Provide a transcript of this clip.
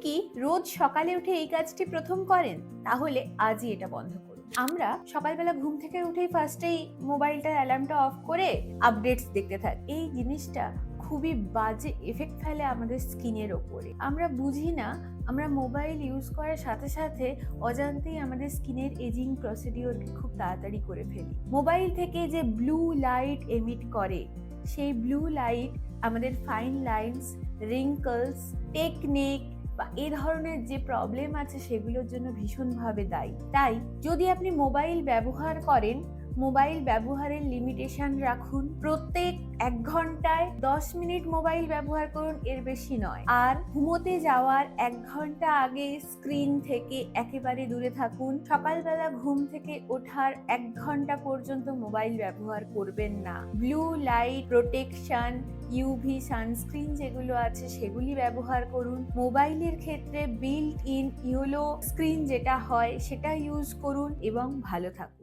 কি রোজ সকালে উঠে এই কাজটি প্রথম করেন? তাহলে আজই এটা বন্ধ করুন। আমরা সকালবেলা ঘুম থেকে উঠেই ফার্স্টেই মোবাইলটার অ্যালার্মটা অফ করে আপডেটস দেখতে থাকি। এই জিনিসটা খুবই বাজে এফেক্ট ফেলে আমাদের স্কিনের ওপরে। আমরা বুঝি না, আমরা মোবাইল ইউজ করার সাথে সাথে অজান্তেই আমাদের স্কিনের এজিং প্রসিডিওরকে খুব তাড়াতাড়ি করে ফেলি। মোবাইল থেকে যে ব্লু লাইট এমিট করে, সেই ব্লু লাইট আমাদের ফাইন লাইনস, রিঙ্কলস, টেকনিক বা এই ধরনের যে প্রবলেম আছে সেগুলোর জন্য ভীষণভাবে দায়ী। তাই যদি আপনি মোবাইল ব্যবহার করেন, মোবাইল ব্যবহারের লিমিটেশন রাখুন। প্রত্যেক 1 ঘন্টায় 10 মিনিট মোবাইল ব্যবহার করুন, এর বেশি নয়। আর ঘুমোতে যাওয়ার 1 ঘন্টা আগে স্ক্রিন থেকে একেবারে দূরে থাকুন। সকালবেলা ঘুম থেকে ওঠার 1 ঘন্টা পর্যন্ত মোবাইল ব্যবহার করবেন না। Blue light protection, UV sunscreen যেগুলো আছে সেগুলি ব্যবহার করুন। মোবাইলের ক্ষেত্রে বিল্ট ইন ইয়েলো স্ক্রিন যেটা হয় সেটা ইউজ করুন এবং ভালো থাকুন।